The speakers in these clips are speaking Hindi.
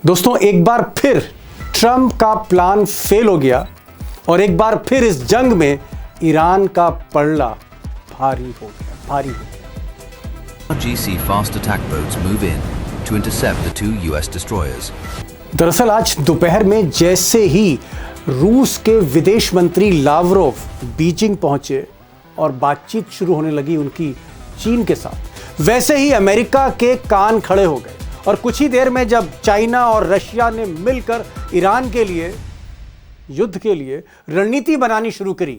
दोस्तों, एक बार फिर ट्रंप का प्लान फेल हो गया और एक बार फिर इस जंग में ईरान का पलड़ा भारी हो गया। GC fast attack boats move in to intercept the two US destroyers. दरअसल आज दोपहर में जैसे ही रूस के विदेश मंत्री लावरोव बीजिंग पहुंचे और बातचीत शुरू होने लगी उनकी चीन के साथ, वैसे ही अमेरिका के कान खड़े हो गए और कुछ ही देर में जब चाइना और रशिया ने मिलकर ईरान के लिए युद्ध के लिए रणनीति बनानी शुरू करी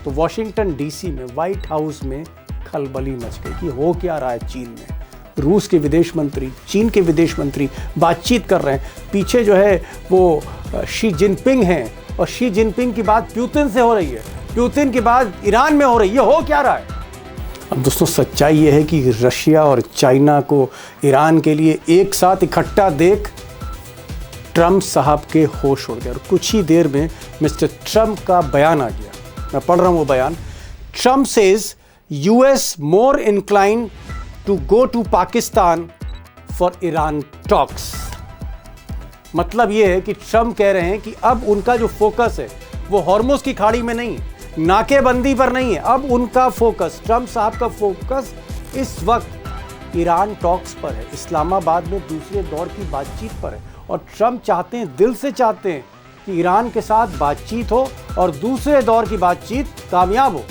तो वॉशिंगटन डीसी में, व्हाइट हाउस में खलबली मच गई कि हो क्या रहा है चीन में। रूस के विदेश मंत्री, चीन के विदेश मंत्री बातचीत कर रहे हैं, पीछे जो है वो शी जिनपिंग हैं और शी जिनपिंग की बात प्यूतिन से हो रही है, प्यूतिन की बात ईरान में हो रही है। हो क्या रहा है? अब दोस्तों, सच्चाई ये है कि रशिया और चाइना को ईरान के लिए एक साथ इकट्ठा देख ट्रंप साहब के होश उड़ गए और कुछ ही देर में मिस्टर ट्रंप का बयान आ गया। मैं पढ़ रहा हूं वो बयान। Trump says US more incline to go to Pakistan for Iran talks. मतलब ये है कि ट्रंप कह रहे हैं कि अब उनका जो फोकस है वो हॉर्मुज की खाड़ी में नहीं है, नाकेबंदी पर नहीं है। अब उनका फोकस, ट्रंप साहब का फोकस इस वक्त ईरान टॉक्स पर है, इस्लामाबाद में दूसरे दौर की बातचीत पर है। और ट्रंप चाहते हैं, दिल से चाहते हैं कि ईरान के साथ बातचीत हो और दूसरे दौर की बातचीत कामयाब हो।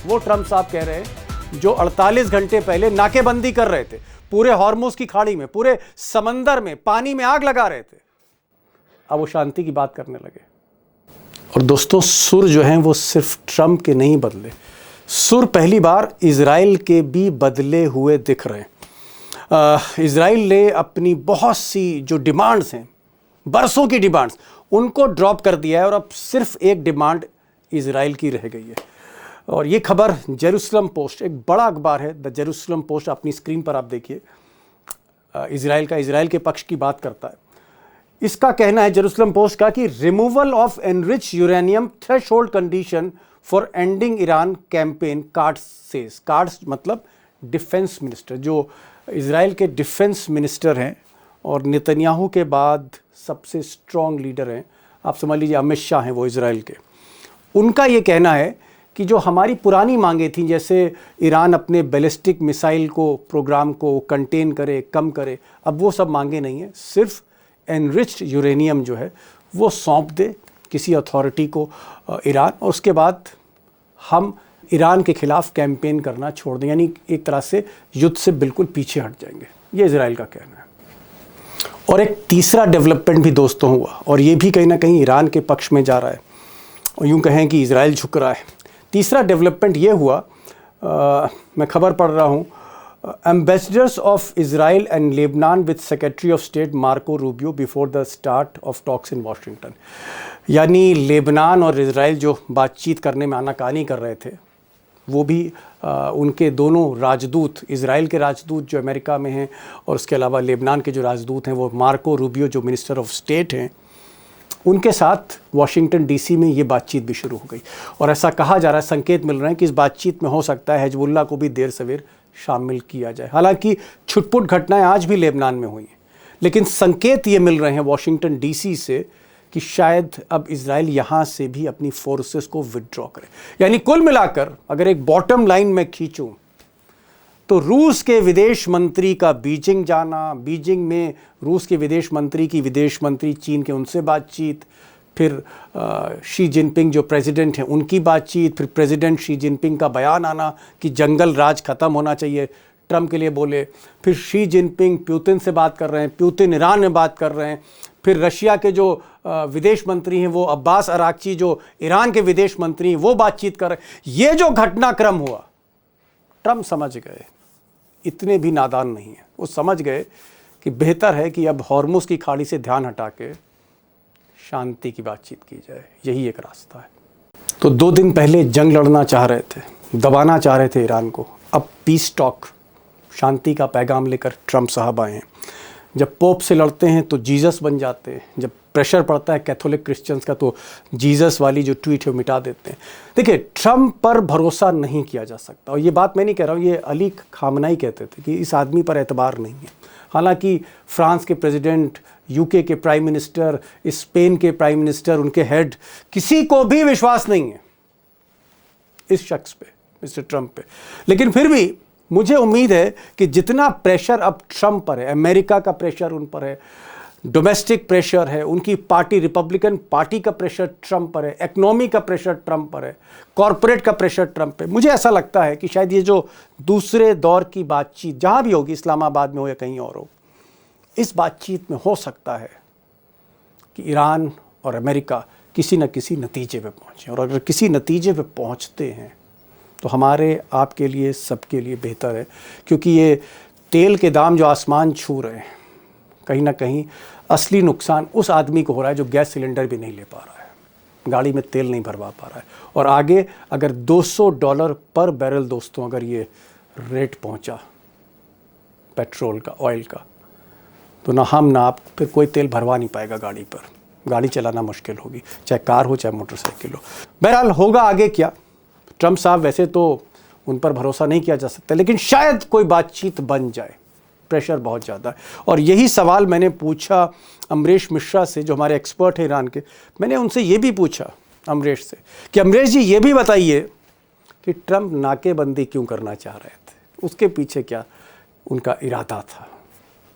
वो ट्रंप साहब कह रहे हैं जो 48 घंटे पहले नाकेबंदी कर रहे थे, पूरे हॉर्मुज की खाड़ी में, पूरे समंदर में, पानी में आग लगा रहे थे, अब वो शांति की बात करने लगे। और दोस्तों, सुर जो हैं वो सिर्फ ट्रंप के नहीं बदले, सुर पहली बार इजराइल के भी बदले हुए दिख रहे हैं। इजराइल ने अपनी बहुत सी जो डिमांड्स हैं, बरसों की डिमांड्स, उनको ड्रॉप कर दिया है और अब सिर्फ एक डिमांड इजराइल की रह गई है। और ये खबर जेरूसलम पोस्ट, एक बड़ा अखबार है द जेरूसलम पोस्ट, अपनी स्क्रीन पर आप देखिए, इजराइल के पक्ष की बात करता है। इसका कहना है जेरूसलम पोस्ट का कि removal of enrich uranium threshold condition for ending Iran campaign, Katz मतलब डिफेंस मिनिस्टर, जो इजराइल के डिफेंस मिनिस्टर हैं और नेतन्याहू के बाद सबसे स्ट्रॉन्ग लीडर हैं, आप समझ लीजिए अमित शाह हैं वो इजराइल के। उनका ये कहना है कि जो हमारी पुरानी मांगें थी, जैसे ईरान अपने बैलिस्टिक मिसाइल को, प्रोग्राम को कंटेन करे, कम करे, अब वो सब मांगे नहीं है, सिर्फ एनरिच्ड यूरेनियम जो है वो सौंप दे किसी अथॉरिटी को ईरान, और उसके बाद हम ईरान के खिलाफ कैंपेन करना छोड़ दें, यानी एक तरह से युद्ध से बिल्कुल पीछे हट जाएंगे। ये इजराइल का कहना है। और एक तीसरा डेवलपमेंट भी दोस्तों हुआ और ये भी कहीं ना कहीं ईरान के पक्ष में जा रहा है और यूँ कहें कि इजराइल झुक रहा है। तीसरा डेवलपमेंट ये हुआ, मैं खबर पढ़ रहा हूँ, ambassadors of Israel and Lebanon with secretary of state Marco Rubio before the start of talks in Washington. यानी लेबनान और इजराइल जो बातचीत करने में आनाकानी कर रहे थे, वो भी उनके दोनों राजदूत, इजराइल के राजदूत जो अमेरिका में हैं और उसके अलावा लेबनान के जो राजदूत हैं वो मार्को रूबियो जो मिनिस्टर ऑफ स्टेट हैं, उनके साथ वॉशिंगटन डीसी में ये बातचीत भी शुरू हो गई। और ऐसा कहा जा रहा है, संकेत मिल रहे हैं कि इस बातचीत में हो सकता है हिजबुल्लाह को भी देर सवेर शामिल किया जाए। हालांकि छुटपुट घटनाएं आज भी लेबनान में हुई हैं, लेकिन संकेत ये मिल रहे हैं वॉशिंगटन डीसी से कि शायद अब इजराइल यहाँ से भी अपनी फोर्सेस को विदड्रॉ करे। यानी कुल मिलाकर अगर एक बॉटम लाइन में खींचूं तो रूस के विदेश मंत्री का बीजिंग जाना, बीजिंग में रूस के विदेश मंत्री की विदेश मंत्री चीन के उनसे बातचीत, फिर शी जिनपिंग जो प्रेसिडेंट हैं उनकी बातचीत, फिर प्रेसिडेंट शी जिनपिंग का बयान आना कि जंगल राज ख़त्म होना चाहिए, ट्रंप के लिए बोले, फिर शी जिनपिंग प्यूतिन से बात कर रहे हैं, प्यूतिन ईरान में बात कर रहे हैं, फिर रशिया के जो विदेश मंत्री हैं वो अब्बास अराक्ची जो ईरान के विदेश मंत्री हैं वो बातचीत कर रहे हैं। ये जो घटनाक्रम हुआ, ट्रंप समझ गए, इतने भी नादान नहीं है, वो समझ गए कि बेहतर है कि अब हॉर्मुज की खाड़ी से ध्यान हटा के शांति की बातचीत की जाए, यही एक रास्ता है। तो 2 दिन पहले जंग लड़ना चाह रहे थे, दबाना चाह रहे थे ईरान को, अब पीस टॉक, शांति का पैगाम लेकर ट्रंप साहब आए हैं। जब पोप से लड़ते हैं तो जीसस बन जाते हैं, जब प्रेशर पड़ता है कैथोलिक क्रिश्चियंस का तो जीसस वाली जो ट्वीट है मिटा देते हैं। देखिए, ट्रंप पर भरोसा नहीं किया जा सकता, और ये बात मैं नहीं कह रहा हूँ, ये अली खामनाई कहते थे कि इस आदमी पर एतबार नहीं है। हालांकि फ्रांस के प्रेसिडेंट, यूके के प्राइम मिनिस्टर, स्पेन के प्राइम मिनिस्टर, उनके हेड, किसी को भी विश्वास नहीं है इस शख्स पे, मिस्टर ट्रंप पे। लेकिन फिर भी मुझे उम्मीद है कि जितना प्रेशर अब ट्रंप पर है, अमेरिका का प्रेशर उन पर है, डोमेस्टिक प्रेशर है, उनकी पार्टी रिपब्लिकन पार्टी का प्रेशर ट्रंप पर है, इकोनॉमी का प्रेशर ट्रंप पर है, कॉरपोरेट का प्रेशर ट्रंप पे, मुझे ऐसा लगता है कि शायद ये जो दूसरे दौर की बातचीत जहां भी होगी, इस्लामाबाद में हो या कहीं और हो, इस बातचीत में हो सकता है कि ईरान और अमेरिका किसी न किसी नतीजे पे पहुंचे। और अगर किसी नतीजे पे पहुंचते हैं तो हमारे, आपके लिए, सबके लिए बेहतर है, क्योंकि ये तेल के दाम जो आसमान छू रहे हैं, कहीं ना कहीं असली नुकसान उस आदमी को हो रहा है जो गैस सिलेंडर भी नहीं ले पा रहा है, गाड़ी में तेल नहीं भरवा पा रहा है। और आगे अगर $200 पर बैरल दोस्तों, अगर ये रेट पहुंचा पेट्रोल का, ऑयल का, तो ना हम ना आप फिर कोई तेल भरवा नहीं पाएगा गाड़ी पर, गाड़ी चलाना मुश्किल होगी, चाहे कार हो चाहे मोटरसाइकिल हो। बहरहाल होगा आगे क्या, ट्रंप साहब वैसे तो उन पर भरोसा नहीं किया जा सकता, लेकिन शायद कोई बातचीत बन जाए, प्रेशर बहुत ज़्यादा है। और यही सवाल मैंने पूछा अमरीश मिश्रा से, जो हमारे एक्सपर्ट हैं ईरान के। मैंने उनसे ये भी पूछा अमरीश से कि अमरीश जी ये भी बताइए कि ट्रंप नाकेबंदी क्यों करना चाह रहे थे, उसके पीछे क्या उनका इरादा था,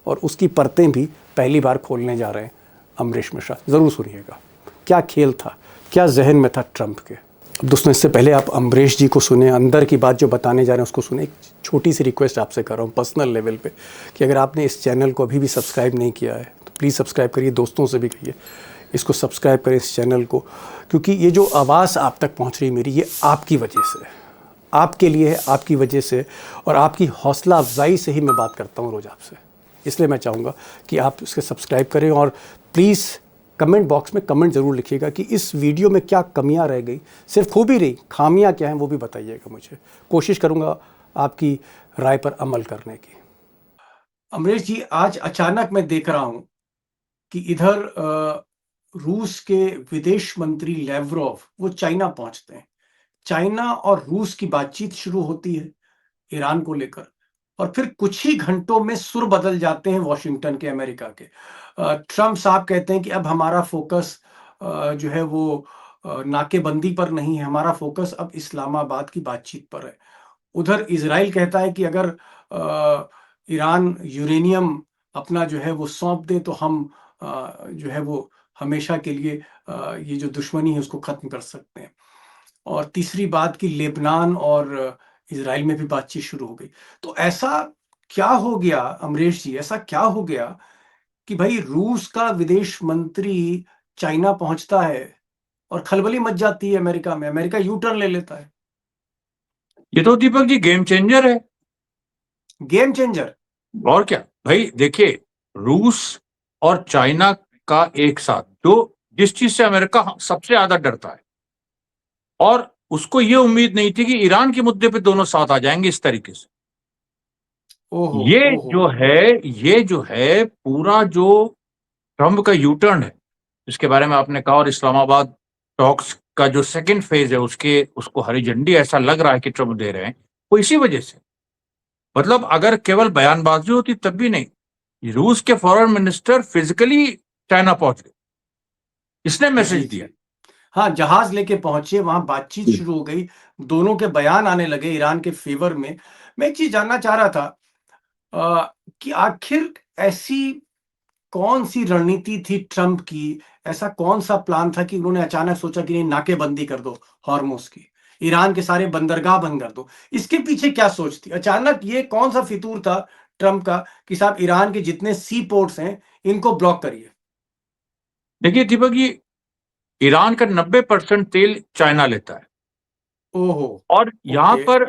और उसकी परतें भी पहली बार खोलने जा रहे हैं अमरीश मिश्रा। ज़रूर सुनिएगा क्या खेल था, क्या जहन में था ट्रंप के। अब दोस्तों, इससे पहले आप अमरीश जी को सुने, अंदर की बात जो बताने जा रहे हैं उसको सुने। एक छोटी सी रिक्वेस्ट आपसे कर रहा हूँ पर्सनल लेवल पे, कि अगर आपने इस चैनल को अभी भी सब्सक्राइब नहीं किया है तो प्लीज़ सब्सक्राइब करिए, दोस्तों से भी कहिए इसको सब्सक्राइब करें इस चैनल को, क्योंकि ये जो आवाज़ आप तक पहुँच रही मेरी, ये आपकी वजह से है, आपके लिए है, आपकी वजह से, और आपकी हौसला अफजाई से ही मैं बात करता हूँ रोज़ आपसे। इसलिए मैं चाहूँगा कि आप इसके सब्सक्राइब करें, और प्लीज़ कमेंट बॉक्स में कमेंट ज़रूर लिखिएगा कि इस वीडियो में क्या कमियां रह गई, सिर्फ खूबी रही, खामियां क्या हैं वो भी बताइएगा मुझे। कोशिश करूंगा आपकी राय पर अमल करने की। अमरीश जी, आज अचानक मैं देख रहा हूं कि इधर रूस के विदेश मंत्री लेवरोव वो चाइना पहुंचते हैं, चाइना और रूस की बातचीत शुरू होती है ईरान को लेकर, और फिर कुछ ही घंटों में सुर बदल जाते हैं वॉशिंगटन के, अमेरिका के। ट्रंप साहब कहते हैं कि अब हमारा फोकस जो है वो नाकेबंदी पर नहीं है, हमारा फोकस अब इस्लामाबाद की बातचीत पर है। उधर इजराइल कहता है कि अगर ईरान यूरेनियम अपना जो है वो सौंप दे तो हम जो है वो हमेशा के लिए ये जो दुश्मनी है उसको खत्म कर सकते हैं। और तीसरी बात कि लेबनान और इजराइल में भी बातचीत शुरू हो गई। तो ऐसा क्या हो गया अमरीश जी, ऐसा क्या हो गया कि भाई रूस का विदेश मंत्री चाइना पहुंचता है और खलबली मच जाती है अमेरिका में, अमेरिका यू टर्न ले लेता है। ये तो दीपक जी गेम चेंजर है। Game changer? और क्या भाई, देखिए, रूस और चाइना का एक साथ, जो जिस चीज से अमेरिका सबसे ज्यादा डरता है, और उसको ये उम्मीद नहीं थी कि ईरान के मुद्दे पे दोनों साथ आ जाएंगे इस तरीके से। ओहो, ये ओहो। जो है पूरा जो ट्रंप का यू टर्न है, इसके बारे में आपने कहा, और इस्लामाबाद टॉक्स का जो सेकंड फेज है उसको हरी झंडी ऐसा लग रहा है कि ट्रंप दे रहे हैं, वो इसी वजह से। मतलब अगर केवल बयानबाजी होती तब भी नहीं, रूस के फॉरेन मिनिस्टर फिजिकली चाइना पहुंच गए, इसने मैसेज दिया। हाँ, जहाज लेके पहुंचे, वहां बातचीत शुरू हो गई, दोनों के बयान आने लगे ईरान के फेवर में। मैं एक चीज जानना चाह रहा था कि आखिर ऐसी कौन सी रणनीति थी ट्रंप की, ऐसा कौन सा प्लान था कि उन्होंने अचानक सोचा कि नहीं, नाकेबंदी कर दो हॉर्मुज की, ईरान के सारे बंदरगाह बंद कर दो। इसके पीछे क्या सोच थी अचानक, ये कौन सा फितूर था ट्रंप का कि साहब ईरान के जितने सी पोर्ट्स हैं इनको ब्लॉक करिए? देखिए दीपक जी, ईरान का 90% तेल चाइना लेता है। ओहो। और यहाँ ओके। पर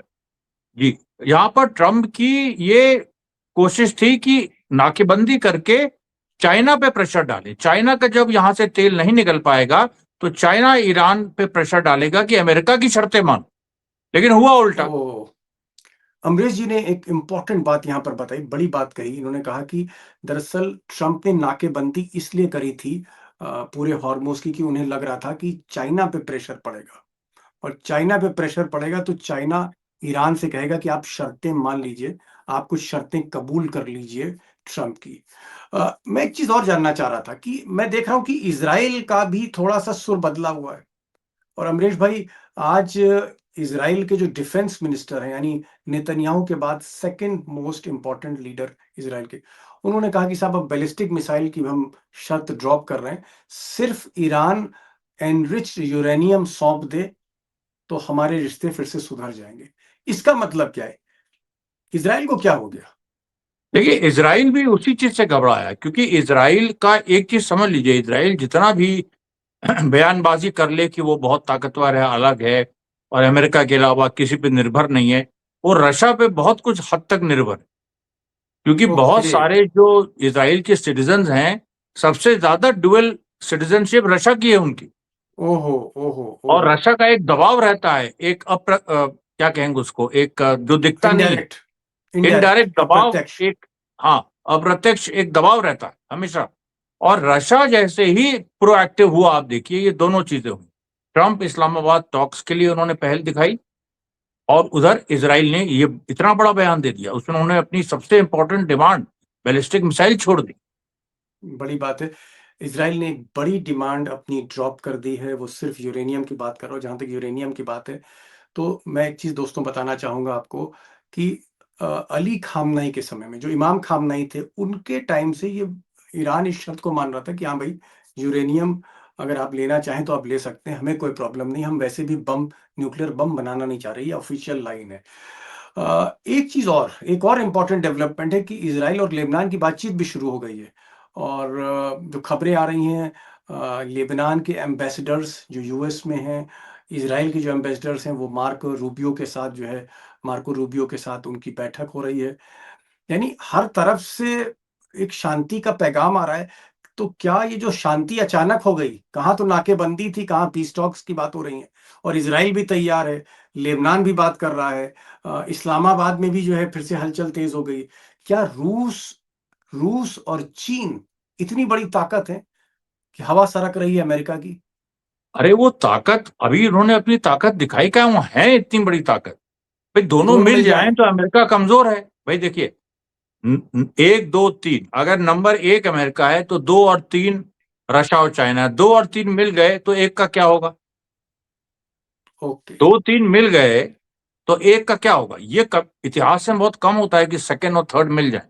जी, यहाँ पर ट्रंप की ये कोशिश थी कि नाकेबंदी करके चाइना पे प्रेशर डाले। चाइना का जब यहाँ से तेल नहीं निकल पाएगा तो चाइना ईरान पे प्रेशर डालेगा कि अमेरिका की शर्तें मान। लेकिन हुआ उल्टा। ओह। अमरीश जी ने एक इंपॉर्टेंट बात यहां पर बताई, बड़ी बात कही। इन्होंने कहा कि दरअसल ट्रंप ने नाकेबंदी इसलिए करी थी पूरे हॉर्मुज की, कि उन्हें लग रहा था कि चाइना पे प्रेशर पड़ेगा, और चाइना पे प्रेशर पड़ेगा तो चाइना ईरान से कहेगा कि आप शर्तें मान लीजिए, आप कुछ शर्तें कबूल कर लीजिए, ट्रम्प की। मैं एक चीज और जानना चाह रहा था कि मैं देख रहा हूं कि इजराइल का भी थोड़ा सा सुर बदला हुआ है। और अमरीश भाई, आज इजराइल के जो डिफेंस मिनिस्टर हैं, यानी नेतन्याहू के बाद second most important leader Israel के, उन्होंने कहा कि साहब अब बैलिस्टिक मिसाइल की हम शर्त ड्रॉप कर रहे हैं, सिर्फ ईरान एनरिच्ड यूरेनियम सौंप दे तो हमारे रिश्ते फिर से सुधर जाएंगे। इसका मतलब क्या है? इजराइल को क्या हो गया? देखिए, इजराइल भी उसी चीज से घबराया, क्योंकि इजराइल का एक चीज समझ लीजिए, इजराइल जितना भी बयानबाजी कर ले कि वो बहुत ताकतवर है, अलग है और अमेरिका के अलावा किसी पे निर्भर नहीं है, वो रशिया पे बहुत कुछ हद तक निर्भर है। क्योंकि बहुत ओके। सारे जो इजराइल के सिटीजन हैं, सबसे ज्यादा डुअल सिटीजनशिप रशिया की है उनकी। ओहो ओहो और ओहो। रशिया का एक दबाव रहता है, एक क्या कहेंगे उसको, एक जो दिखता नहीं है, इनडायरेक्ट। इनडायरेक्ट, इनडायरेक्ट दबाव, अप्रत्यक्ष। एक, हाँ, अप्रत्यक्ष एक दबाव रहता है हमेशा। और रशिया जैसे ही प्रोएक्टिव हुआ, आप देखिए ये दोनों चीजें हुई। ट्रंप इस्लामाबाद टॉक्स के लिए उन्होंने पहल दिखाई, और उधर इजराइल ने ये इतना बड़ा बयान दे दिया, उसमें उन्होंने अपनी सबसे इंपॉर्टेंट डिमांड बैलिस्टिक मिसाइल छोड़ दी। बड़ी बात है। इजराइल ने एक बड़ी डिमांड अपनी ड्रॉप कर दी है, वो सिर्फ यूरेनियम की बात कर रहा हूँ। जहां तक यूरेनियम की बात है, तो मैं एक चीज दोस्तों बताना चाहूंगा आपको कि अली खामनाई के समय में, जो इमाम खामनाई थे, उनके टाइम से ये ईरान इस शर्त को मान रहा था कि हाँ भाई, यूरेनियम अगर आप लेना चाहें तो आप ले सकते हैं, हमें कोई प्रॉब्लम नहीं, हम वैसे भी बम, न्यूक्लियर बम बनाना नहीं चाह रहे, ये ऑफिशियल लाइन है। एक चीज और, एक और इम्पॉर्टेंट डेवलपमेंट है कि इसराइल और लेबनान की बातचीत भी शुरू हो गई है। और जो खबरें आ रही हैं, लेबनान के एम्बेसडर्स जो यूएस में हैं, इसराइल के जो एम्बेसडर्स हैं, वो मार्को रूबियो के साथ जो है, मार्को रूबियो के साथ उनकी बैठक हो रही है। यानी हर तरफ से एक शांति का पैगाम आ रहा है। तो क्या ये जो शांति अचानक हो गई, कहाँ तो नाकेबंदी थी, कहाँ पीस टॉक्स की बात हो रही है, और इजराइल भी तैयार है, लेबनान भी बात कर रहा है, इस्लामाबाद में भी जो है फिर से हलचल तेज हो गई। क्या रूस रूस और चीन इतनी बड़ी ताकत है कि हवा सरक रही है अमेरिका की? अरे वो ताकत, अभी उन्होंने अपनी ताकत दिखाई क्या, वो है इतनी बड़ी ताकत। भाई दोनों दोनों मिल मिल जाएं। जाएं तो अमेरिका कमजोर है। भाई देखिए, एक दो तीन, अगर नंबर एक अमेरिका है तो दो और तीन रशिया और चाइना है। दो और तीन मिल गए तो एक का क्या होगा? ओके। दो तीन मिल गए तो एक का क्या होगा? ये इतिहास में बहुत कम होता है कि सेकंड और थर्ड मिल जाए,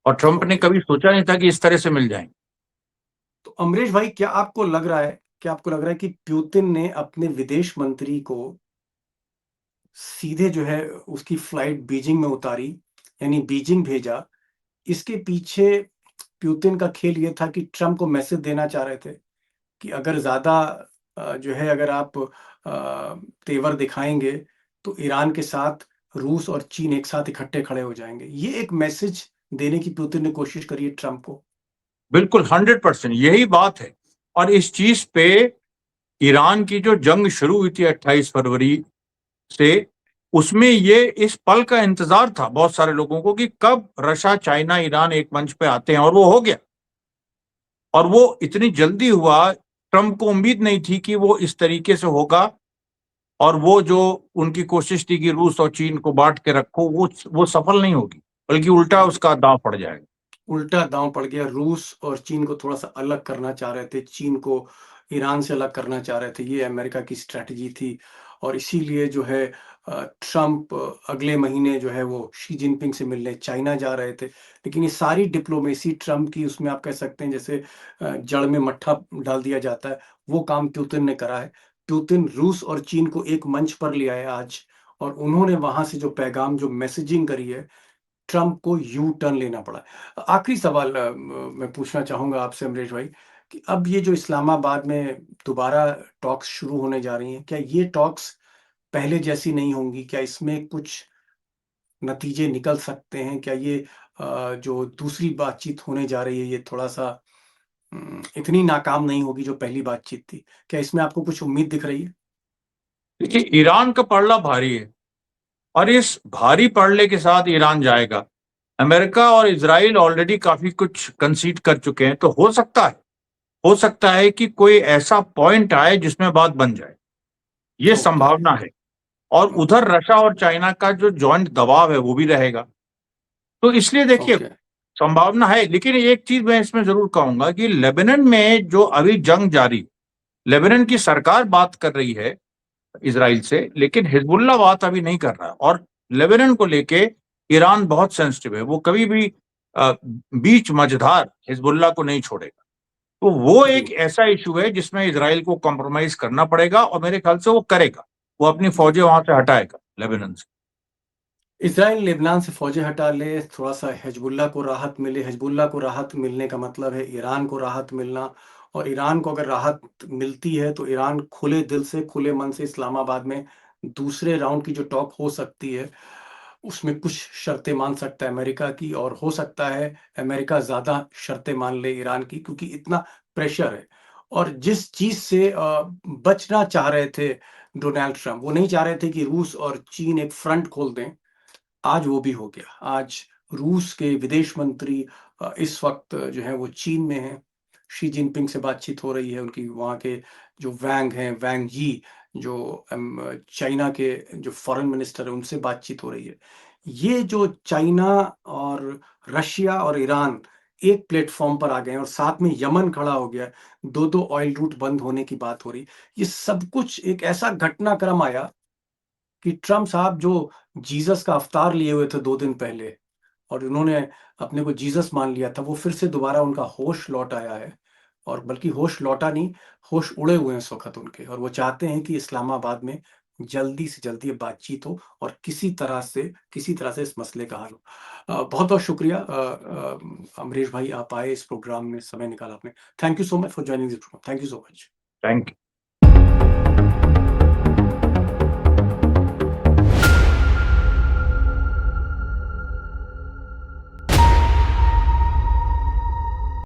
और ट्रंप ने ओके। कभी सोचा नहीं था कि इस तरह से मिल जाएंगे। तो अमरीश भाई, क्या आपको लग रहा है कि पुतिन ने अपने विदेश मंत्री को सीधे जो है उसकी फ्लाइट बीजिंग में उतारी, यानी बीजिंग भेजा? इसके पीछे पुतिन का खेल ये था कि ट्रम्प को मैसेज देना चाह रहे थे कि अगर ज़्यादा जो है, अगर आप तेवर दिखाएंगे तो ईरान के साथ रूस और चीन एक साथ इकट्ठे खड़े हो जाएंगे। ये एक मैसेज देने की पुतिन ने कोशिश करी है ट्रम्प को। बिल्कुल 100% यही बात है। और इस चीज पे ईरान की जो जंग शुरू हुई थी 28 फरवरी से, उसमें ये इस पल का इंतजार था बहुत सारे लोगों को कि कब रशिया, चाइना, ईरान एक मंच पे आते हैं, और वो हो गया। और वो इतनी जल्दी हुआ, ट्रंप को उम्मीद नहीं थी कि वो इस तरीके से होगा। और वो जो उनकी कोशिश थी कि रूस और चीन को बांट के रखो, वो सफल नहीं होगी, बल्कि उल्टा उसका दांव पड़ जाएगा। उल्टा दांव पड़ गया। रूस और चीन को थोड़ा सा अलग करना चाह रहे थे, चीन को ईरान से अलग करना चाह रहे थे, ये अमेरिका की स्ट्रैटेजी थी। और इसीलिए जो है ट्रम्प अगले महीने जो है वो शी जिनपिंग से मिलने चाइना जा रहे थे। लेकिन ये सारी डिप्लोमेसी ट्रम्प की, उसमें आप कह सकते हैं जैसे जड़ में मट्ठा डाल दिया जाता है, वो काम पुतिन ने करा है। पुतिन रूस और चीन को एक मंच पर ले आया आज, और उन्होंने वहां से जो पैगाम, जो मैसेजिंग करी है, ट्रम्प को यू टर्न लेना पड़ा। आखिरी सवाल मैं पूछना चाहूंगा आपसे अमरीश भाई, कि अब ये जो इस्लामाबाद में दोबारा टॉक्स शुरू होने जा रही हैं, क्या ये टॉक्स पहले जैसी नहीं होंगी? क्या इसमें कुछ नतीजे निकल सकते हैं? क्या ये जो दूसरी बातचीत होने जा रही है, ये थोड़ा सा इतनी नाकाम नहीं होगी जो पहली बातचीत थी? क्या इसमें आपको कुछ उम्मीद दिख रही है? देखिए, ईरान का पड़ला भारी है, और इस भारी पड़ले के साथ ईरान जाएगा। अमेरिका और इजराइल ऑलरेडी काफी कुछ कंसीड कर चुके हैं, तो हो सकता है कि कोई ऐसा पॉइंट आए जिसमें बात बन जाए, ये ओके। संभावना है। और उधर रशिया और चाइना का जो जॉइंट दबाव है वो भी रहेगा। तो इसलिए देखिए, ओके। संभावना है, लेकिन एक चीज मैं इसमें जरूर कहूंगा कि लेबनान में जो अभी जंग जारी, लेबनान की सरकार बात कर रही है इजराइल से, लेकिन हिजबुल्लाह बात अभी नहीं कर रहा। और लेबनान को लेके ईरान बहुत सेंसिटिव है, वो कभी भी बीच मझधार हिजबुल्लाह को नहीं छोड़ेगा। तो वो एक ऐसा इशू है जिसमें इजराइल को कॉम्प्रोमाइज करना पड़ेगा, और मेरे ख्याल से वो करेगा, वो अपनी फौजें वहां से हटाएगा लेबनान से। इजराइल लेबनान से फौजें हटा ले, थोड़ा सा हिजबुल्लाह को राहत मिले। हिजबुल्लाह को राहत मिलने का मतलब है ईरान को राहत मिलना, और ईरान को अगर राहत मिलती है तो ईरान खुले दिल से, खुले मन से इस्लामाबाद में दूसरे राउंड की जो टॉक हो सकती है उसमें कुछ शर्तें मान सकता है अमेरिका की, और हो सकता है अमेरिका ज़्यादा शर्तें मान ले ईरान की, क्योंकि इतना प्रेशर है। और जिस चीज़ से बचना चाह रहे थे डोनाल्ड ट्रंप, वो नहीं चाह रहे थे कि रूस और चीन एक फ्रंट खोल दें, आज वो भी हो गया। आज रूस के विदेश मंत्री इस वक्त जो है वो चीन में हैं। शी जिनपिंग से बातचीत हो रही है उनकी। वहाँ के जो वैंग हैं, वैंग यी, जो चाइना के जो फॉरेन मिनिस्टर है, उनसे बातचीत हो रही है। ये जो चाइना और रशिया और ईरान एक प्लेटफॉर्म पर आ गए हैं, और साथ में यमन खड़ा हो गया, दो दो ऑयल रूट बंद होने की बात हो रही। ये सब कुछ एक ऐसा घटनाक्रम आया कि ट्रम्प साहब जो जीसस का अवतार लिए हुए थे 2 दिन पहले, और उन्होंने अपने को जीसस मान लिया था, वो फिर से दोबारा उनका होश लौट आया है। और बल्कि होश लौटा नहीं, होश उड़े हुए हैं इस वक़्त उनके, और वो चाहते हैं कि इस्लामाबाद में जल्दी से जल्दी ये बातचीत हो और किसी तरह से इस मसले का हल हो। बहुत-बहुत शुक्रिया अमरीश भाई, आप आए इस प्रोग्राम में, समय निकाला आपने। Thank you so much for joining this programme. Thank you so much. Thank you.